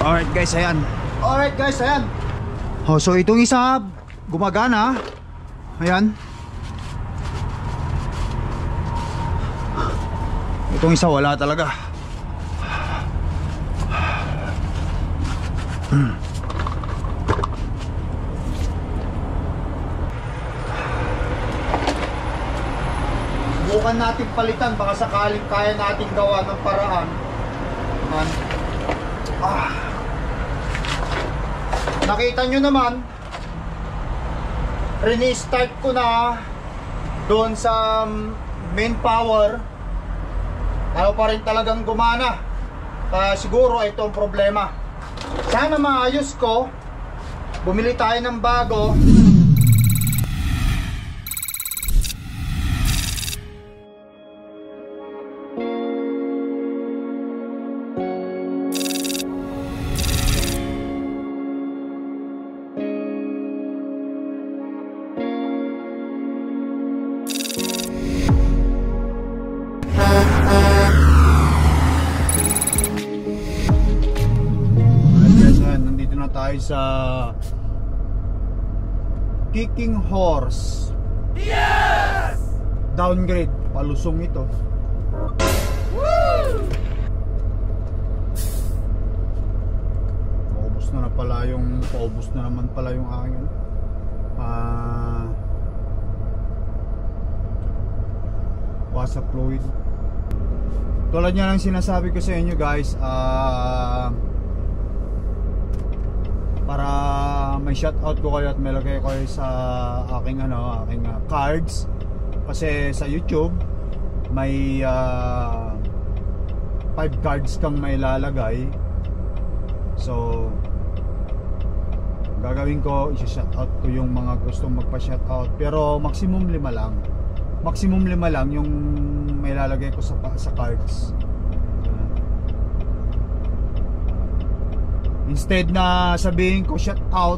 Alright guys, ayan. Oh, so itong isa gumagana. Ayan. Itong isa wala talaga. Subukan natin palitan, baka sakaling kaya natin gawa ng paraan. Nakita nyo naman, restart ko na doon sa main power. Ayaw pa rin talagang gumana. Kaya siguro ito ang problema. Sana maayos ko. Bumili tayo ng bago. Sa Kicking Horse. Yes! Downgrade, palusong ito. Woo! Paubos na naman pala yung aking wasap fluid. Tulad niya lang sinasabi ko sa inyo guys, para may shoutout ko kayo at may lagay ko kayo sa aking cards, kasi sa YouTube may 5 cards kang may lalagay. So gagawin ko, i-shoutout ko yung mga gustong magpa-shoutout, pero maximum 5 lang yung may lalagay ko sa cards. Instead na sabihin ko shout out,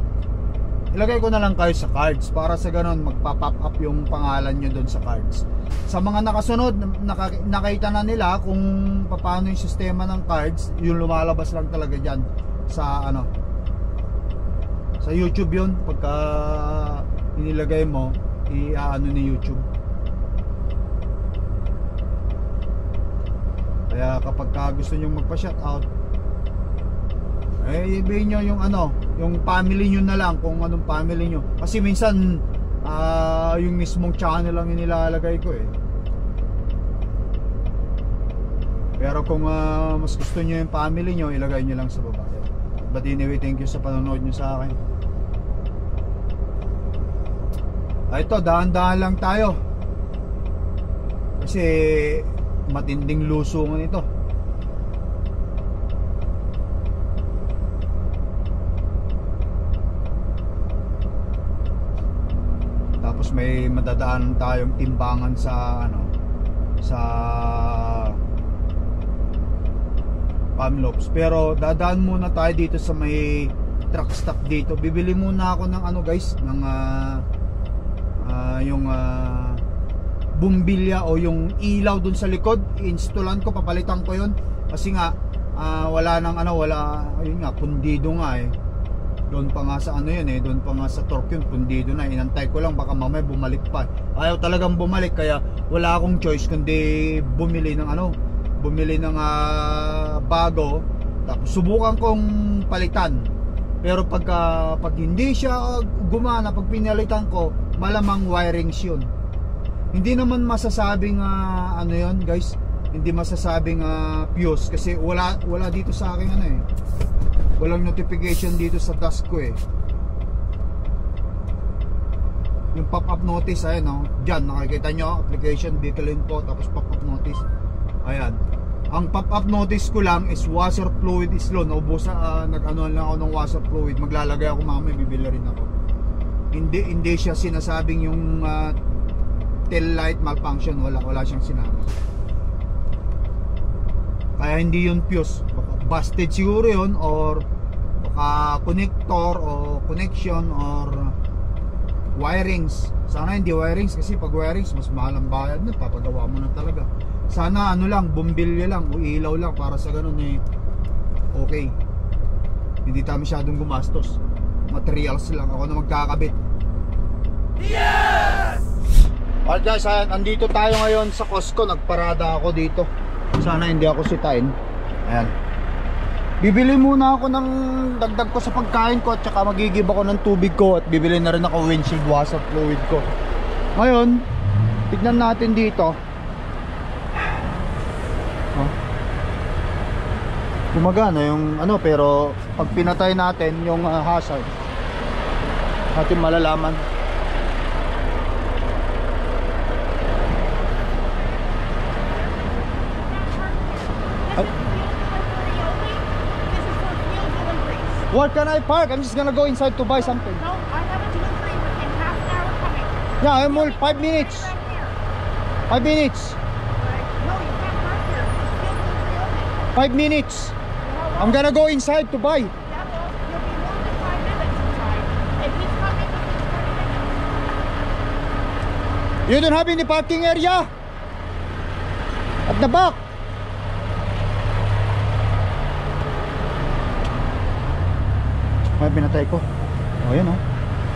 ilagay ko na lang kayo sa cards para sa ganun magpa-pop up yung pangalan nyo doon sa cards. Sa mga nakasunod, nakita na nila kung paano yung sistema ng cards. Yung lumalabas lang talaga dyan sa sa YouTube yun. Pagka inilagay mo, i-ano ni YouTube. Kaya kapag gusto nyo magpa-shout out, i-ibigay nyo yung family nyo na lang, kung anong family nyo. Kasi minsan yung mismong channel lang yung nilalagay ko Pero kung mas gusto nyo yung family nyo, ilagay nyo lang sa baba. But anyway, thank you sa panonood nyo sa akin. Ito, dahan-dahan lang tayo, kasi matinding lusungan ito. May madadaan tayong timbangan sa sa Kamloops, pero dadaan muna tayo dito sa may truck stop dito. Bibili muna ako ng guys, ng yung bumbilya o yung ilaw dun sa likod. I-installan ko, papalitan ko yun kasi nga wala yun nga, pundido nga doon pa nga sa doon pa nga sa torque yun, pundido na. Inantay ko lang, baka mamaya bumalik pa. Ayaw talagang bumalik, kaya wala akong choice kundi bumili ng bago, tapos subukan kong palitan. Pero pag hindi siya gumana, pag pinalitan ko, malamang wirings yun. Hindi naman masasabing yun guys, hindi masasabing fuse, kasi wala dito sa akin walang notification dito sa task ko Yung pop-up notice, dyan nakikita nyo, application, vehicle info, tapos pop-up notice. Ayan, ang pop-up notice ko lang is washer fluid is low. Naubos nag-ano lang ako ng washer fluid. Maglalagay ako mamaya, bibili rin ako. Hindi siya sinasabing yung tail light malfunction, wala siyang sinabi. Kaya hindi yun fuse, busted siguro yun, or baka connector o connection or wirings. Sana hindi wirings, kasi pag wirings mas mahal ang bayad na, papagawa mo na talaga. Sana bumbilya lang o ilaw lang, para sa ganun okay. Hindi tayo masyadong gumastos. Materials lang, ako na magkakabit. Yes! Alright guys, andito tayo ngayon sa Costco. Nagparada ako dito. Sana hindi ako sitain. Ayan. Bibili muna ako ng dagdag ko sa pagkain ko, at saka magigib ako ng tubig ko, at bibili na rin ako windshield washer fluid ko. Ngayon, tignan natin dito. Gumagana yung ano, pero pag pinatay natin yung hazard, natin malalaman. Where can I park? I'm just gonna go inside to buy something. No, I have a delivery within half an hour coming. Yeah, I'm all 5 minutes. 5 minutes. No, you can't park here. Field delivery only. 5 minutes. I'm gonna go inside to buy. Yeah, well, you'll be more than 5 minutes inside. If he's coming within 30 minutes. You don't have any parking area? At the back. May pinatay ko. O yan o.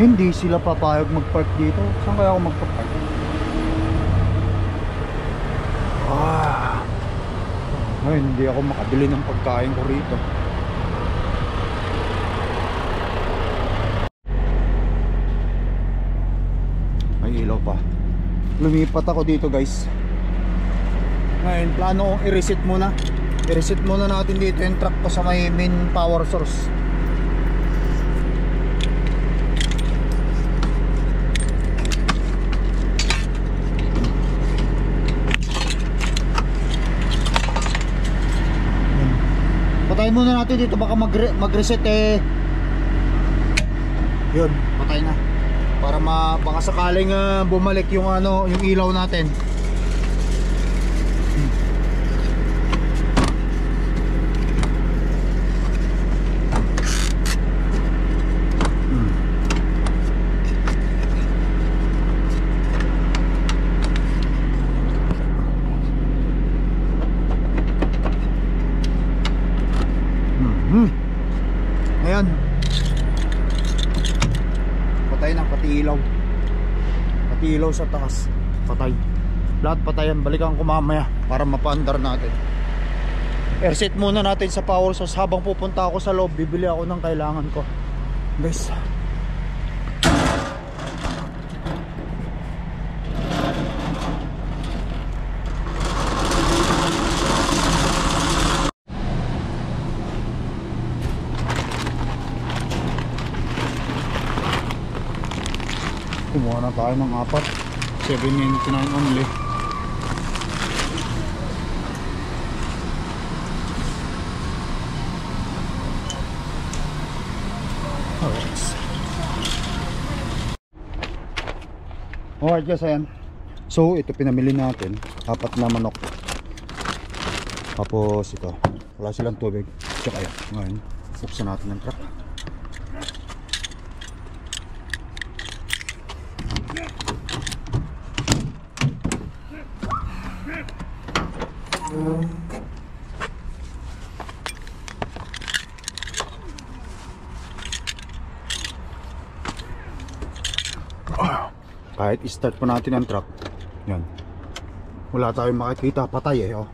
Hindi sila papayag mag-park dito. Saan kaya ako magpa-park? Ay, hindi ako makabili ng pagkain ko rito. May ilaw pa. Lumipat ako dito guys. Ngayon, plano kong i-reset muna. I-reset muna natin dito yung truck ko sa may main power source. Patayin muna natin dito, baka mag-reset eh. Yun, patay na. Para baka sakaling bumalik yung ano, yung ilaw natin. Ayan. Patay na, pati ilaw. Pati ilaw sa taas. Patay. Lahat patayan. Balikan ko mamaya para mapaandar natin. Reset muna natin sa power source. Habang pupunta ako sa loob, bibili ako ng kailangan ko. Guys, kumuha na tayo ng 4. 7.99 only. Alright guys, ayan. So ito pinamili natin, 4 na manok. Tapos ito, wala silang tubig. Tsaka ayan, ngayon buksan natin ng truck. Kahit i-start pa natin ang truck, yan, wala tayong makikita, patay eh oh.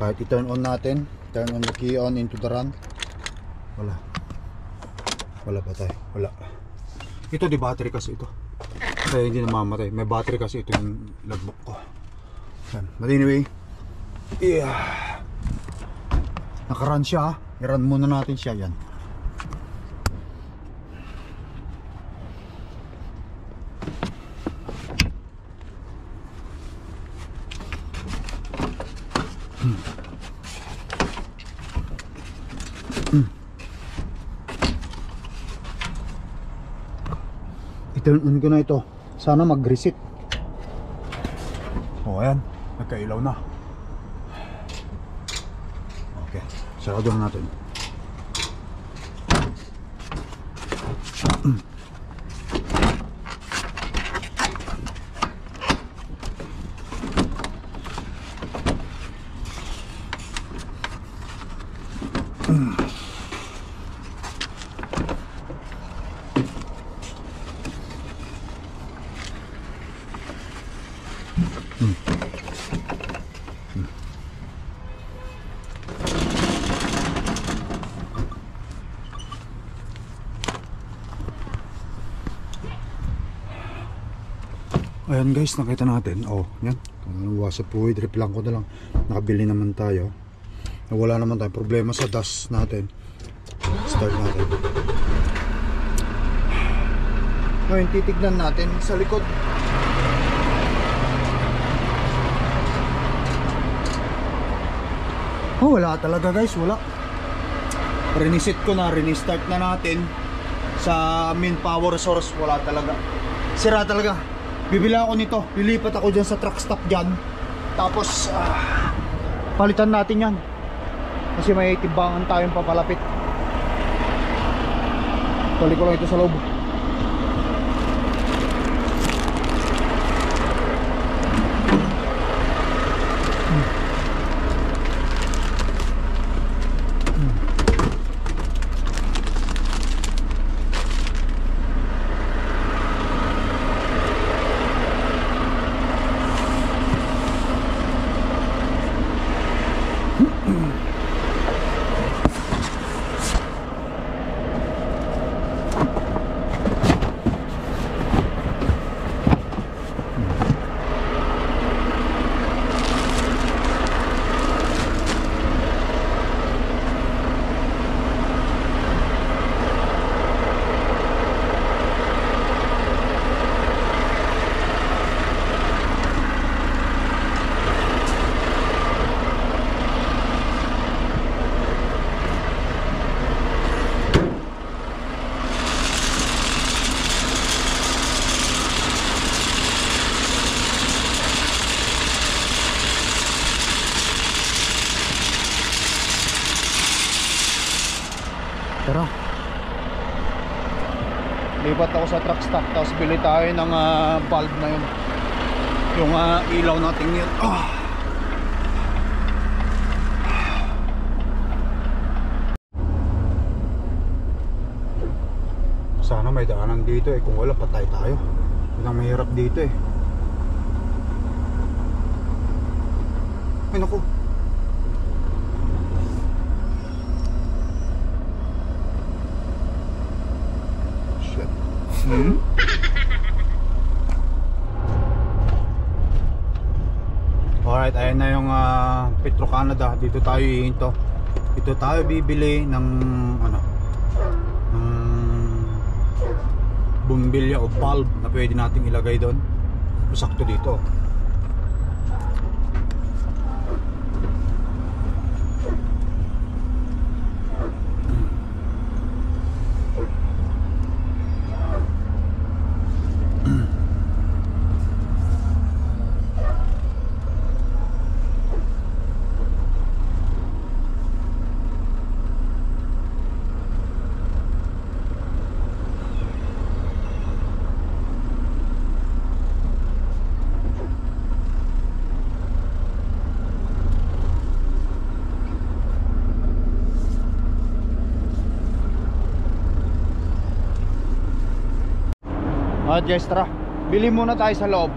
Kahit i-turn on natin, turn on the key on into the run, wala patay, wala. Ito di battery kasi ito, kaya hindi namamatay. May battery kasi ito yung logbook ko. Yan. But anyway, yeah, nakarun siya. I-run muna natin siya. Yan. I-turn on ko na ito. Sana mag-reset. O ayan, nagkailaw na. Okay, sarado na natin. Ayan guys, nakita natin. Oh, yan. Washer fluid, refill ko na lang. Nakabili naman tayo. Wala naman tayong problema sa dust natin. Start natin. Ngayon, titignan natin sa likod. Oh, wala talaga guys, wala. Reset ko na, restart na natin. Sa main power source, wala talaga. Sira talaga. Bibili ako nito, lilipat ako dyan sa truck stop dyan. Tapos palitan natin yan. Kasi may timbangan tayong papalapit. Balik ko lang ito sa loob. Tara. Lipat ako sa truck stop, tapos bili tayo ng valve na yun. Yung ilaw natin yun. Sana may daanan dito eh. Kung wala, patay tayo. Yun ang mahirap dito eh. Ay naku. Alright, ayan na yung Petro Canada. Dito tayo ihinto. Dito tayo bibili ng bumbilya o bulb na pwede nating ilagay doon. Sakto dito. Guys, tara. Bili muna tayo sa loob.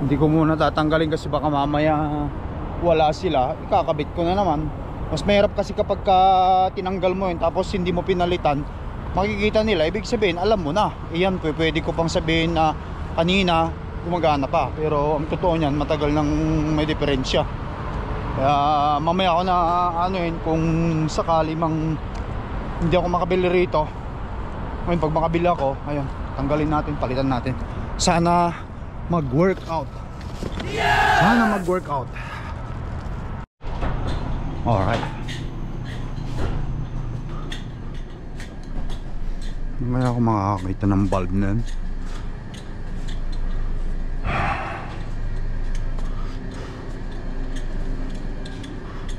Hindi ko muna tatanggalin kasi baka mamaya wala sila. Ikakabit ko na naman. Mas mahirap kasi kapag tinanggal mo yun tapos hindi mo pinalitan, makikita nila, ibig sabihin alam mo na. Iyan, pwede ko pang sabihin na kanina gumagana pa, pero ang totoo niyan matagal nang may diferensya. Kaya mamaya ako na kung sakali mang hindi ako makabili rito. Ngayon pag makabili ako, ayun, tanggalin natin, palitan natin. Sana mag-workout. Sana mag-workout. Alright. Mamaya ako makakakita ng bulb na yun.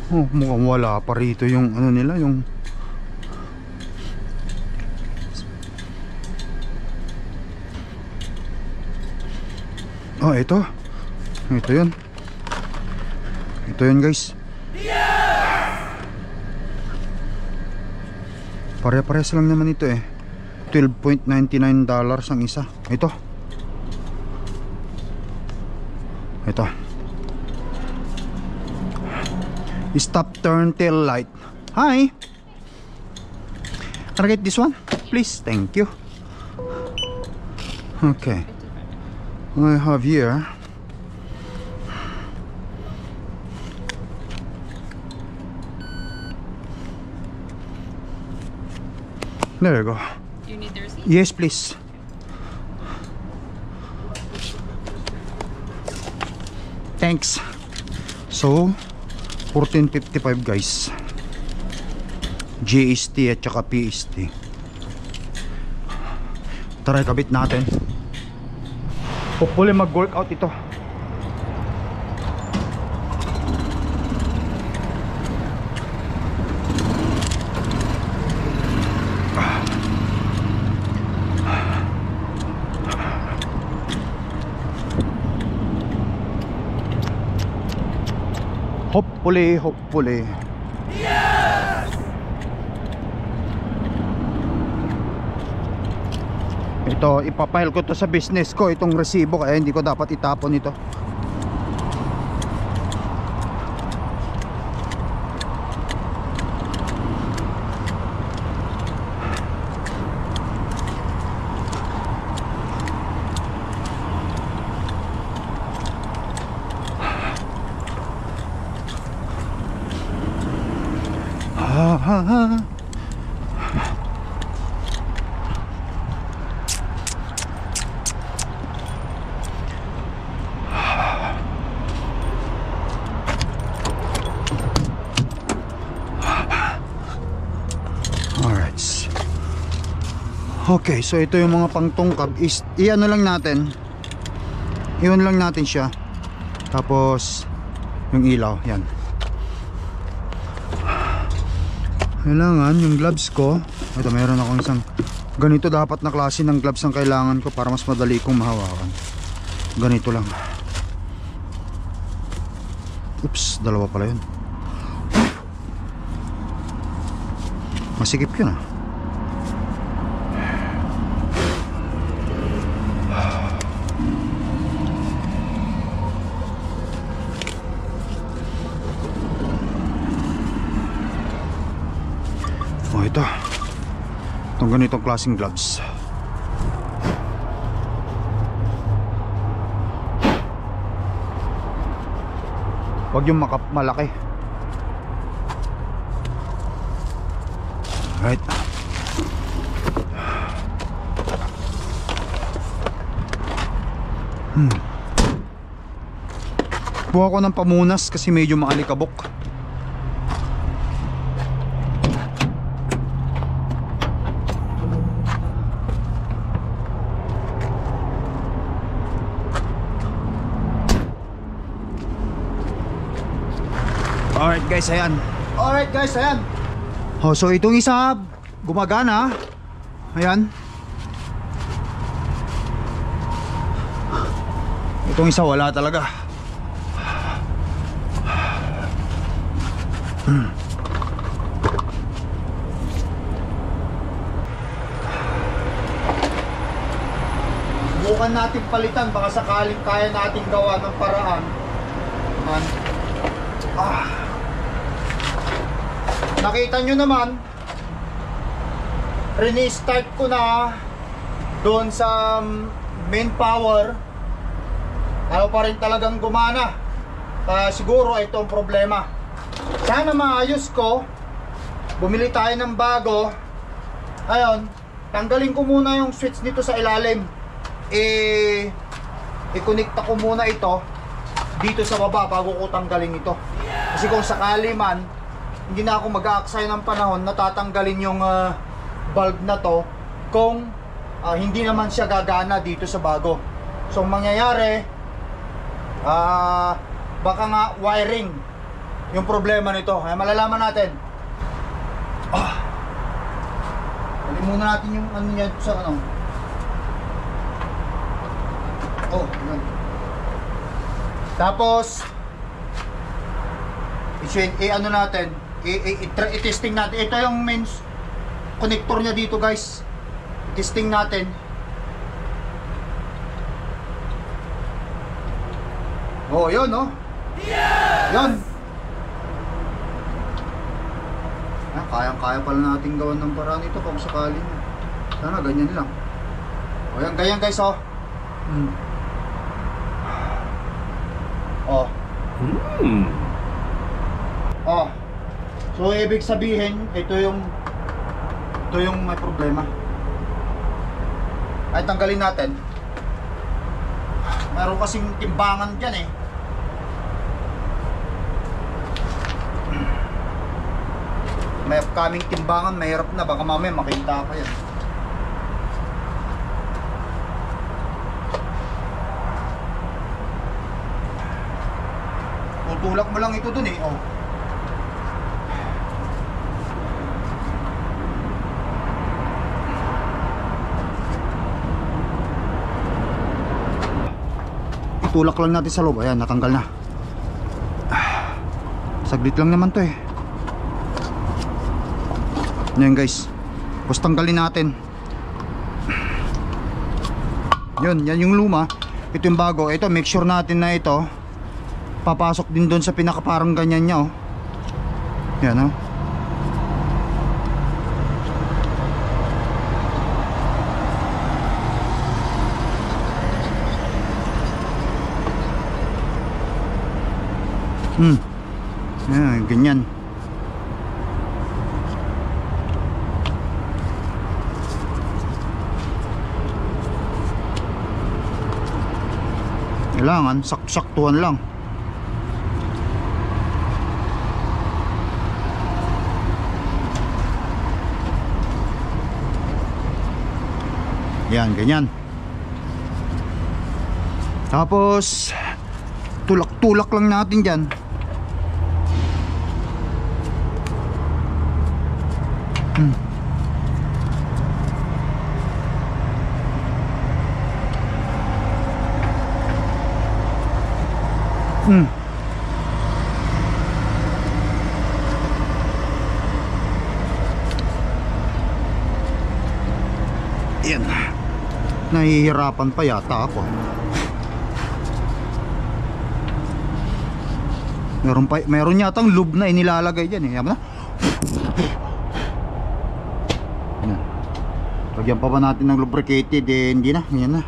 Oh, mukhang wala pa rito yung nila, yung oh, ito yun guys. Pare-pares lang naman ito eh. $12.99 ang isa. Ito stop turn tail light. Hi. Can I get this one? Please, thank you. Okay. I have here there you go. Do you need the receipt? Yes, please. Thanks. So, 14.55 guys. GST at saka PST. Tara, kabit natin. Hopefully mag-workout ito. Hopefully. Ito, ipapile ko to sa business ko, itong resibo, kaya hindi ko dapat itapon ito. Okay, so ito yung mga pangtungkab is iano lang natin. Iwan lang natin siya. Tapos yung ilaw, yan. Kailangan yung gloves ko. Ito, meron akong isang ganito dapat na klase ng gloves ang kailangan ko para mas madali kong mahawakan. Ganito lang. Oops, dalawa pala yun. Masikip yun ah. Oh, ito. Itong ganitong klaseng gloves. Huwag yung malaki. Alright. Buha ko ng pamunas kasi medyo maalikabok. Alright guys, ayan. Oh, so itong isa gumagana. Ayan. Itong isa wala talaga. Subukan natin palitan, baka sakaling kaya natin gawa ng paraan. Nakita nyo naman, rini-start ko na doon sa main power. Ano pa rin talagang gumana. Siguro ito ang problema. Sana maayos ko. Bumili tayo ng bago. Ayun, tanggalin ko muna yung switch dito sa ilalim. I-connecta ko muna ito dito sa baba bago ko tanggalin ito. Kasi kung sakali man hindi na ako mag-aaksaya ng panahon na tatanggalin yung bulb na to kung hindi naman siya gagana dito sa bago. So ang mangyayari, baka nga wiring yung problema nito. Kaya malalaman natin. Balik muna natin yung ano niya sa ano. Yun. Tapos ano natin, i-testing natin. Ito yung main connector niya dito guys. I-testing natin. Yun. Yun. kayang-kaya pala natin gawan ng paraan ito kung sakali. Sana ganyan lang. O yan, ganyan guys, oh. Oh. Oh. So ibig sabihin, ito yung may problema. Ay tanggalin natin. Meron kasing timbangan diyan eh. May upcoming timbangan, mahirap na, baka mamaya makita ka yan. Tutulak mo lang ito dun eh, oh. Itulak lang natin sa loob, ayan, natanggal na. Saglit lang naman to eh. Ayan guys, tapos tanggalin natin. Yun, yan yung luma. Ito yung bago. Ito, make sure natin na ito papasok din doon sa pinaka parang ganyan nya, oh. Yan, oh. Yan, ganyan. Kailangan saktuhan lang. Yan, ganyan. Tapos tulak-tulak lang natin dyan. Yan. Nahihirapan pa yata ako. Meron yatang lube na inilalagay diyan eh. Yan na. Yan. Lagyan pa ba natin ng lubricated eh, hindi na. Yan na.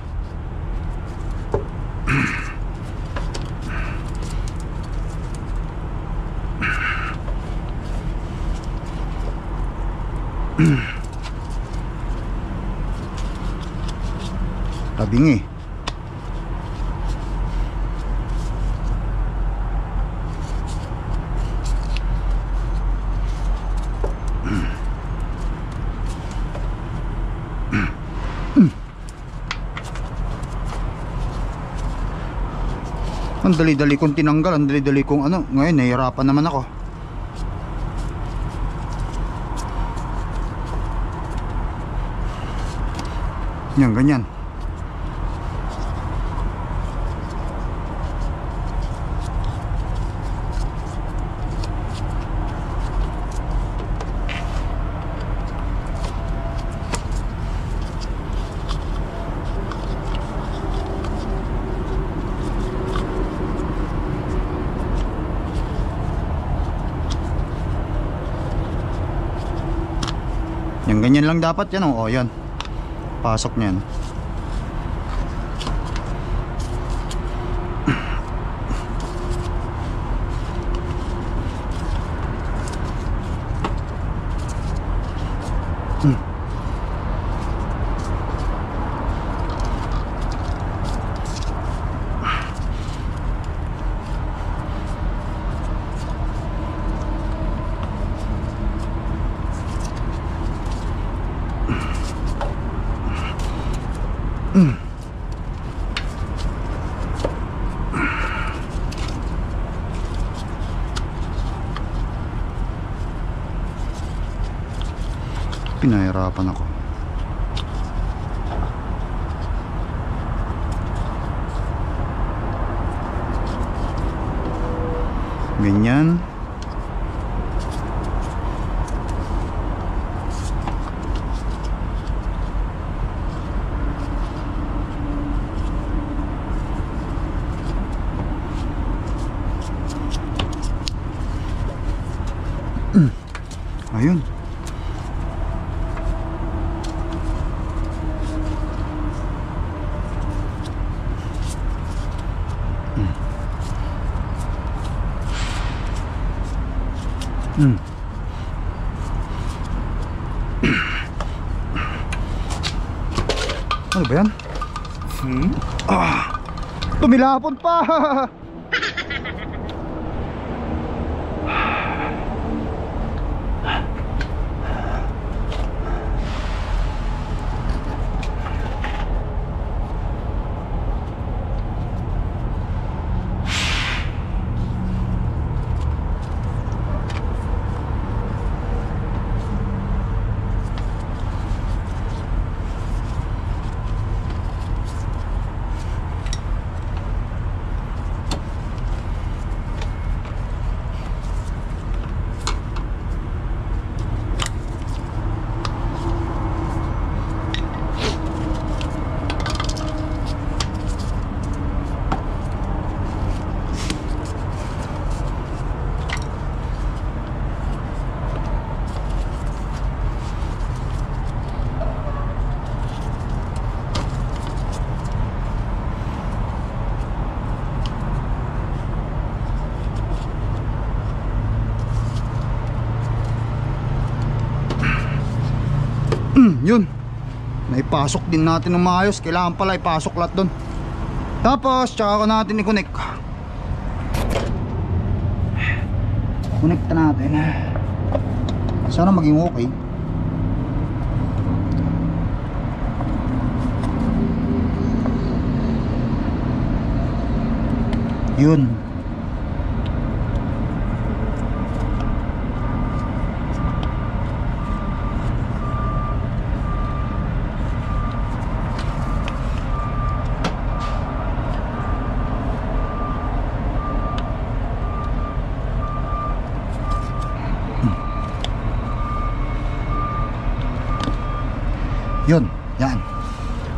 Tabing eh. Ang dali-dali kong tinanggal, ang dali-dali kong ano. Ngayon nahihirapan naman ako. Yan, ganyan. Yan, ganyan lang dapat yan, oh. Yan. Pasok niyan. Pinahirapan ako. Ganyan. Ayun. Ano ba yan? Tumilapon pa. Yun, naipasok din natin ng maayos. Kailangan pala ipasok lahat doon. Tapos tsaka natin i-connect. Connect natin. Sana maging okay. Yun. Yun, yan.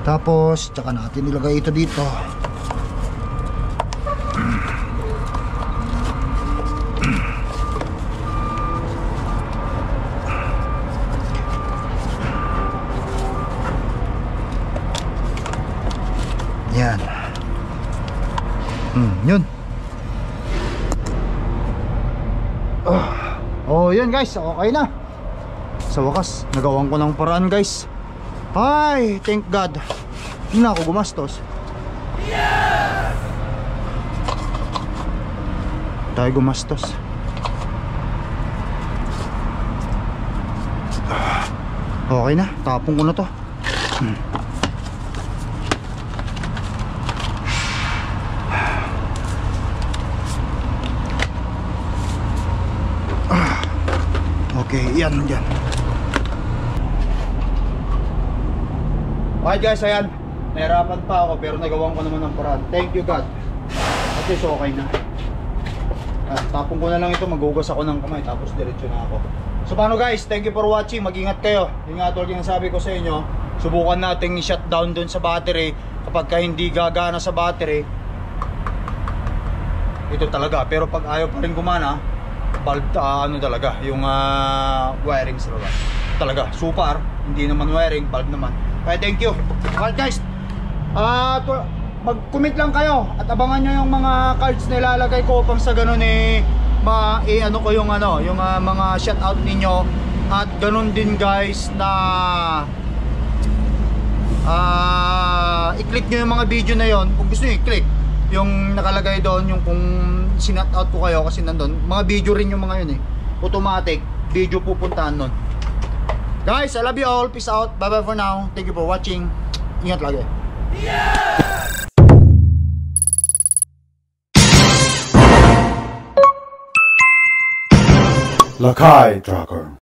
Tapos tsaka natin ilagay ito dito. Yan. Yun. Oh, yun guys, okay na. Sa wakas, nagawan ko ng paraan guys. Ay, thank God. Hindi na ako gumastos. Tayo gumastos. Okay na, tapong ko na to. Okay, yan, yan. Okay guys, ayan. Nahirapan pa ako pero nagawan ko naman ng paraan. Thank you God. At least okay na. Tapong ko na lang ito, maghugas ako ng kamay tapos diretso na ako. So paano guys, thank you for watching. Mag-ingat kayo. Yung nga tulad yung sabi ko sa inyo, subukan nating i-shutdown dun sa battery. Kapag ka hindi gagana sa battery, ito talaga. Pero pag ayaw pa rin gumana, bulb, ano talaga, yung wiring sa baba. Talaga, super. Hindi naman wiring, bulb naman. Kaya thank you. Alright guys, mag-comment lang kayo at abangan nyo yung mga cards na ilalagay ko pang sa ganun ano ko yung mga shoutout ninyo. At ganun din guys na i-click nyo yung mga video na yon. Kung gusto nyo i-click yung nakalagay doon, yung kung sinoutout ko kayo kasi nandun, mga video rin yung mga yun automatic video pupuntahan nun. Guys, I love you all. Peace out. Bye bye for now. Thank you for watching. Ingat lagi. Lakai Tracker.